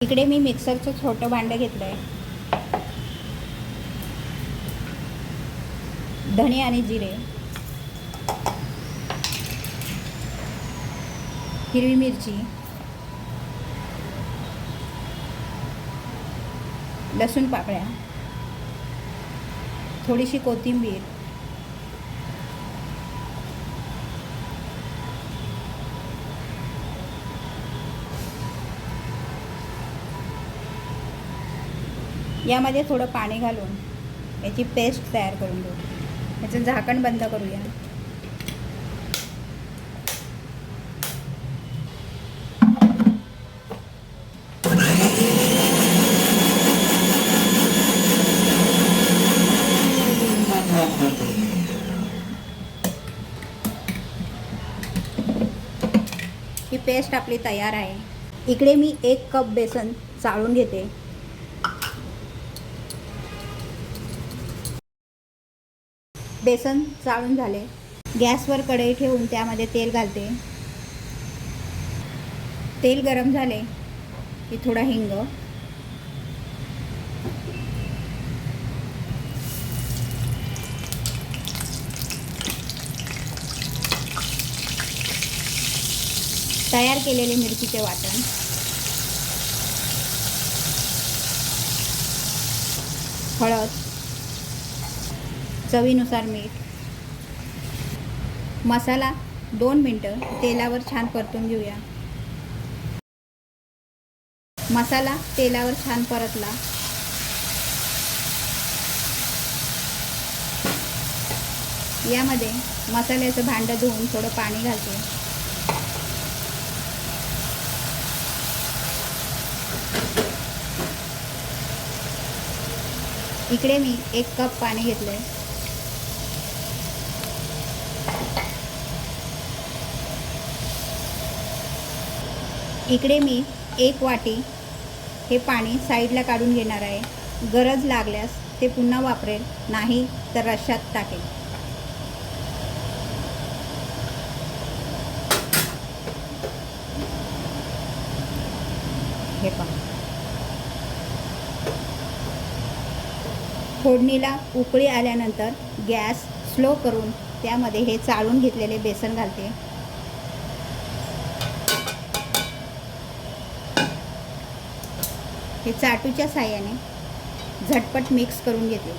इकडे मी मिक्सरचं छोटं भांडं घेतलं आहे. धणे आणि जिरे, हिरवी मिरची, लसूण पाकळ्या, थोडीशी कोथिंबीर, यामध्ये थोडं पाणी घालून याची पेस्ट तयार करून घेऊ. याचं झाकण बंद करूया. ही पेस्ट आपली तयार आहे. इकडे मी 1 कप बेसन चाळून घेते. बेसन चाळून झाले. गॅसवर कढई ठेवून त्यामध्ये तेल घालते. तेल गरम झाले की थोडा हिंग, तयार केलेले मिरचीचे वाटण, हळद, चवीनुसार मीठ, मसाला 2 मिनटं तेलावर छान परतून घेऊया. मसाला तेलावर छान परतला. यामध्ये मसाल्याचं भांडं धुवून थोडं पाणी घालते. इकडे मी 1 कप पाणी घेतलंय. इकडे मी 1 वाटी हे पाणी साईडला काढून घेणार आहे. गरज लागल्यास ते पुन्हा वापरेल, नाही तर रश्श्यात टाकेल. हे पहा. फोडणीला उकळी आल्यानंतर गॅस स्लो करून त्यामध्ये हे चाळून घेतलेले बेसन घालते. हे चाटूच्या साहाय्याने झटपट मिक्स करून घेते.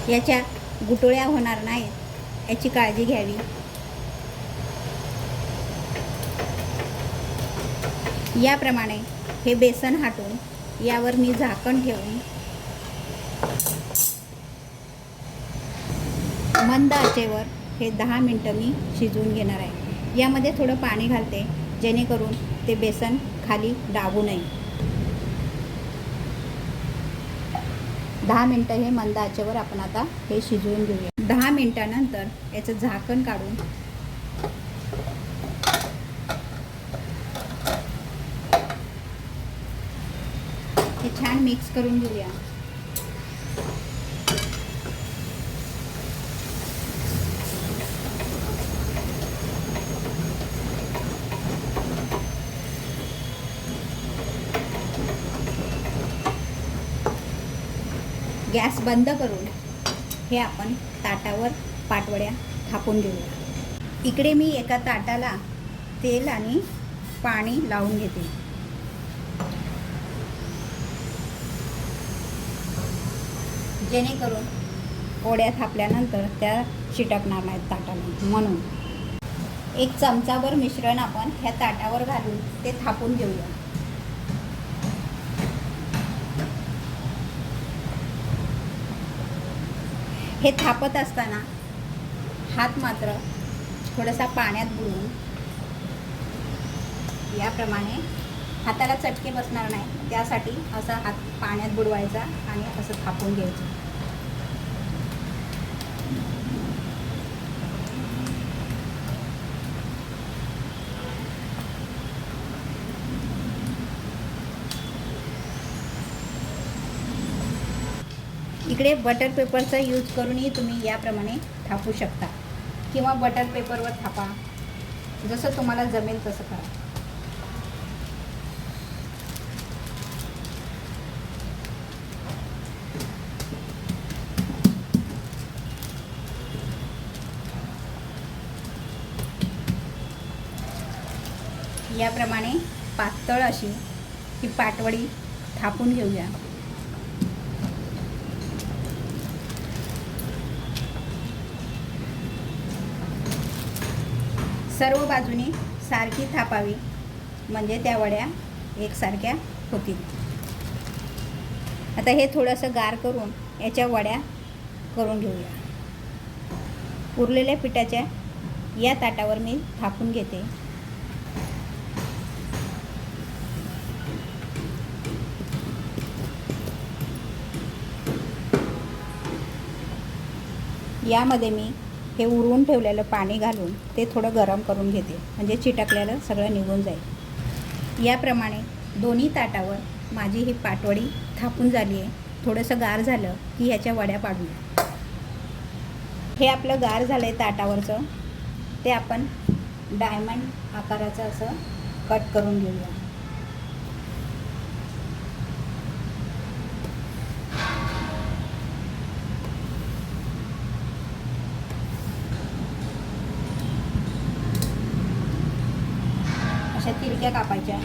याच्या गुटळ्या होणार नाहीत याची काळजी घ्यावी. याप्रमाणे हे बेसन हाटून यावर मी झाकण ठेवून मंद आचेवर हे 10 मिनटं मी शिजवून घेणार आहे. यामध्ये थोडं पाणी घालते जेणेकरून ते बेसन खाली दाबू नये. 10 मिनटं हे मंद आचेवर आपण आता हे शिजवून घेऊया. 10 मिनटानंतर याचं झाकण काढून हे छान मिक्स करून घेऊया. गॅस बंद करून हे आपण ताटावर पाटवड्या थापून घेऊया. इकडे मी एका ताटाला तेल आणि पाणी लावून घेते. जेणेकरून पोळ्या थापल्यानंतर त्या चिटकणार नाहीत ताटाला. म्हणून 1 चमचाभर मिश्रण आपण ह्या ताटावर घालून ते थापून घेऊया. हे थापत असताना हात मात्र थोडासा पाण्यात बुडवून याप्रमाणे हाताला चटके बसणार नाही त्यासाठी असा हात पाण्यात बुडवायचा आणि असं थापून घ्यायचं. इकडे बटर पेपरचा यूज करूनही तुम्ही याप्रमाणे थापू शकता किंवा बटर पेपरवर थापा, जसं तुम्हाला जमेल तसं करा. याप्रमाणे पातळ अशी ही पाटवडी थापून घेऊया. सर्व बाजूनी सारखी थापावी म्हणजे त्या वड्या एकसारख्या होतील. आता हे थोडंसं गार करून याच्या वड्या करून घेऊया. उरलेल्या पिठाच्या या ताटावर मी थापून घेते. यामध्ये मी हे उरवून ठेवलेलं पाणी घालून ते थोडं गरम करून घेते, म्हणजे चिटकलेलं सगळं निघून जाईल. याप्रमाणे दोन्ही ताटावर माझी ही पाटवडी थापून झाली आहे. थोडंसं गार झालं की ह्याच्या वड्या पाडूया. हे आपलं गार झालं आहे ताटावरचं, ते आपण डायमंड आकाराचं असं कट करून घेऊया. अशा तिरक्या कापायच्या.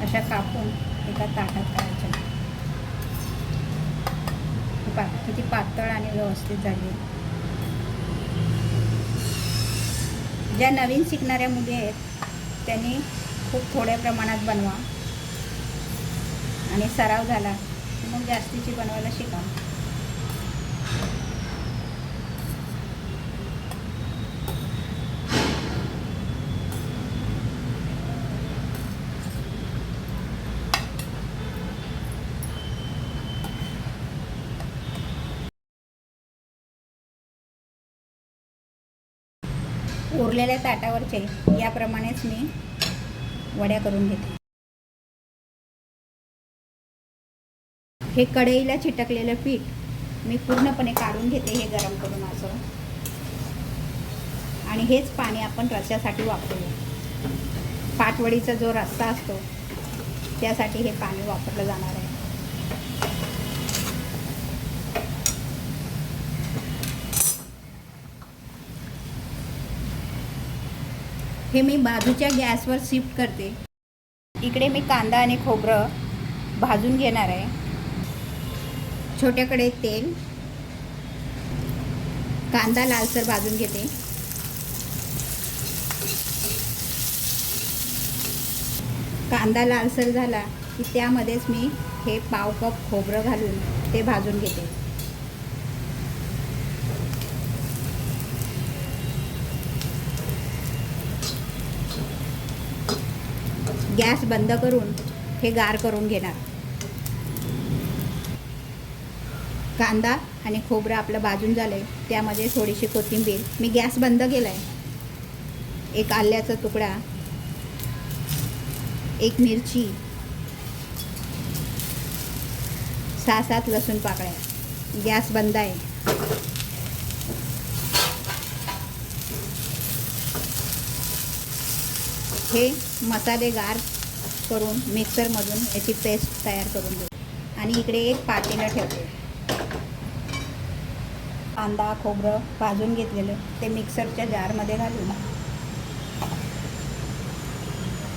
अशा कापून एका ताटात काढायच्या. किती पातळ आणि व्यवस्थित झाली. ज्या नवीन शिकणाऱ्या मुली आहेत त्यांनी खूप थोड्या प्रमाणात बनवा आणि सराव झाला की मग जास्तीची बनवायला शिका. उरलेल्या ताटावरचे याप्रमाणेच मी वड्या करून घेते. हे कढईला चिटकलेलं पीठ मी पूर्णपणे काढून घेते, हे गरम करून असं. आणि हेच पाणी आपण रस्स्यासाठी वापरूया. पाटवडीचा जो रस्सा असतो त्यासाठी हे पाणी वापरलं जाणार आहे. हे मी बाजूच्या गॅसवर शिफ्ट करते. इकडे मी कांदा आणि खोबरं भाजून घेणार आहे. छोट्या कढईत तेल, कांदा लालसर भाजून घेते. कांदा लालसर झाला की त्यामध्येच मी हे पाव कप खोबरं घालून ते भाजून घेते. गॅस बंद करून हे गार करून घेणार. कांदा आणि खोबरं आपलं भाजून झालं आहे. त्यामध्ये थोडीशी कोथिंबीर, मी गॅस बंद केला आहे. एक आल्याचा तुकडा, एक मिरची, 6-7 लसूण पाकळ्या. गॅस बंद आहे. हे मसाले गार करून मिक्सरमधून याची पेस्ट तयार करून घेऊ. आणि इकडे एक पातेलं ठेवते. कांदा खोबरं भाजून घेतलेलं ते मिक्सरच्या जारमध्ये घालून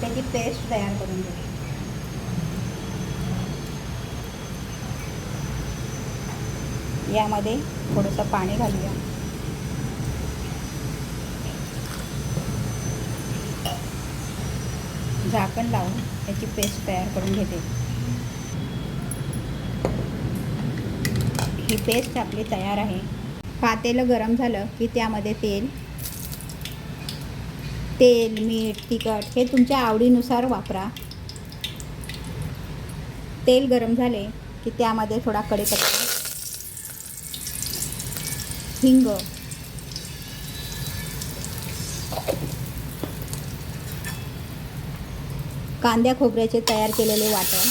त्याची पेस्ट तयार करून घेते. यामध्ये थोडंसं पाणी घालूया. झाकण लावून याची पेस्ट तयार करून घेते. ही पेस्ट आपली तयार आहे. पातेलं गरम झालं की त्यामध्ये तेल, मीठ, तिखट हे तुमच्या आवडीनुसार वापरा. तेल गरम झाले की त्यामध्ये थोडा कढीपत्ता, हिंग, कांद्या खोबऱ्याचे तयार केलेले वाटण,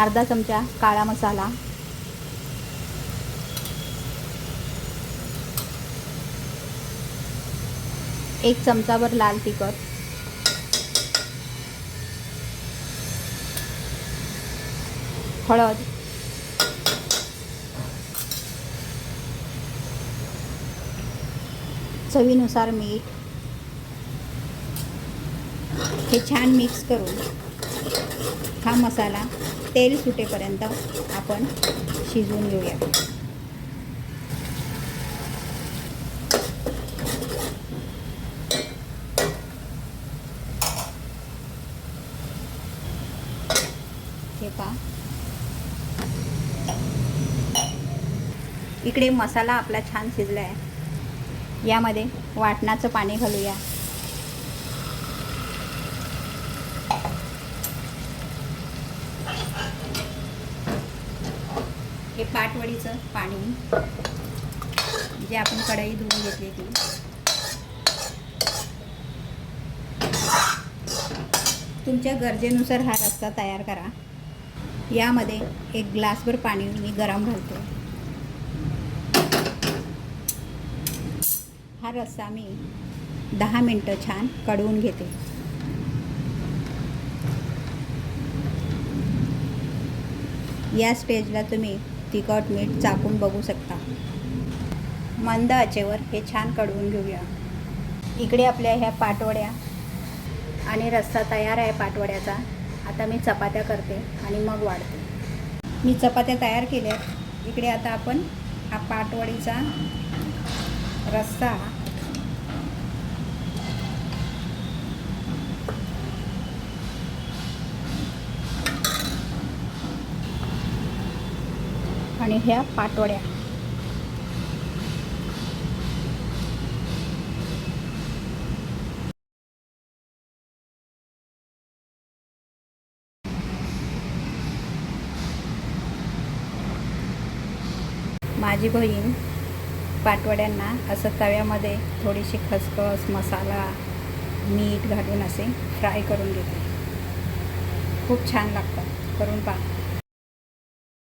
अर्धा चमचा काळा मसाला, एक चमचाभर लाल तिखट, हळद, चवीनुसार मीठ हे छान मिक्स करून हा मसाला तेल सुटेपर्यंत आपण शिजवून घेऊया. हे पहा, इकडे मसाला आपला छान शिजला आहे. यामध्ये वाटणाचं पाणी घालूया. हे पाटवडीचं पाणी जे आपण कढई धुवून घेतली ती. तुमच्या गरजेनुसार हा रस्सा तयार करा. यामध्ये एक ग्लासभर पाणी मी गरम घालते. हा रस्सा मी 10 मिनटं छान कढवून घेते. या स्टेजला तुम्ही तिखट मीठ चाकून बघू शकता. मंद आचेवर हे छान कढवून घेऊया. इकडे आपल्या ह्या पाटवड्या आणि रस्सा तयार आहे पाटवड्याचा. आता मी चपात्या करते आणि मग वाढते. मी चपात्या तयार केल्या. इकडे आता आपण हा पाटवडीचा रस्सा आणि ह्या पाटवड्या माझी बहीण पाटवड्यांना असं तव्यामध्ये थोडीशी खसखस, मसाला, मीठ घालून असे फ्राय करून घेते. खूप छान लागतात. करून पहा.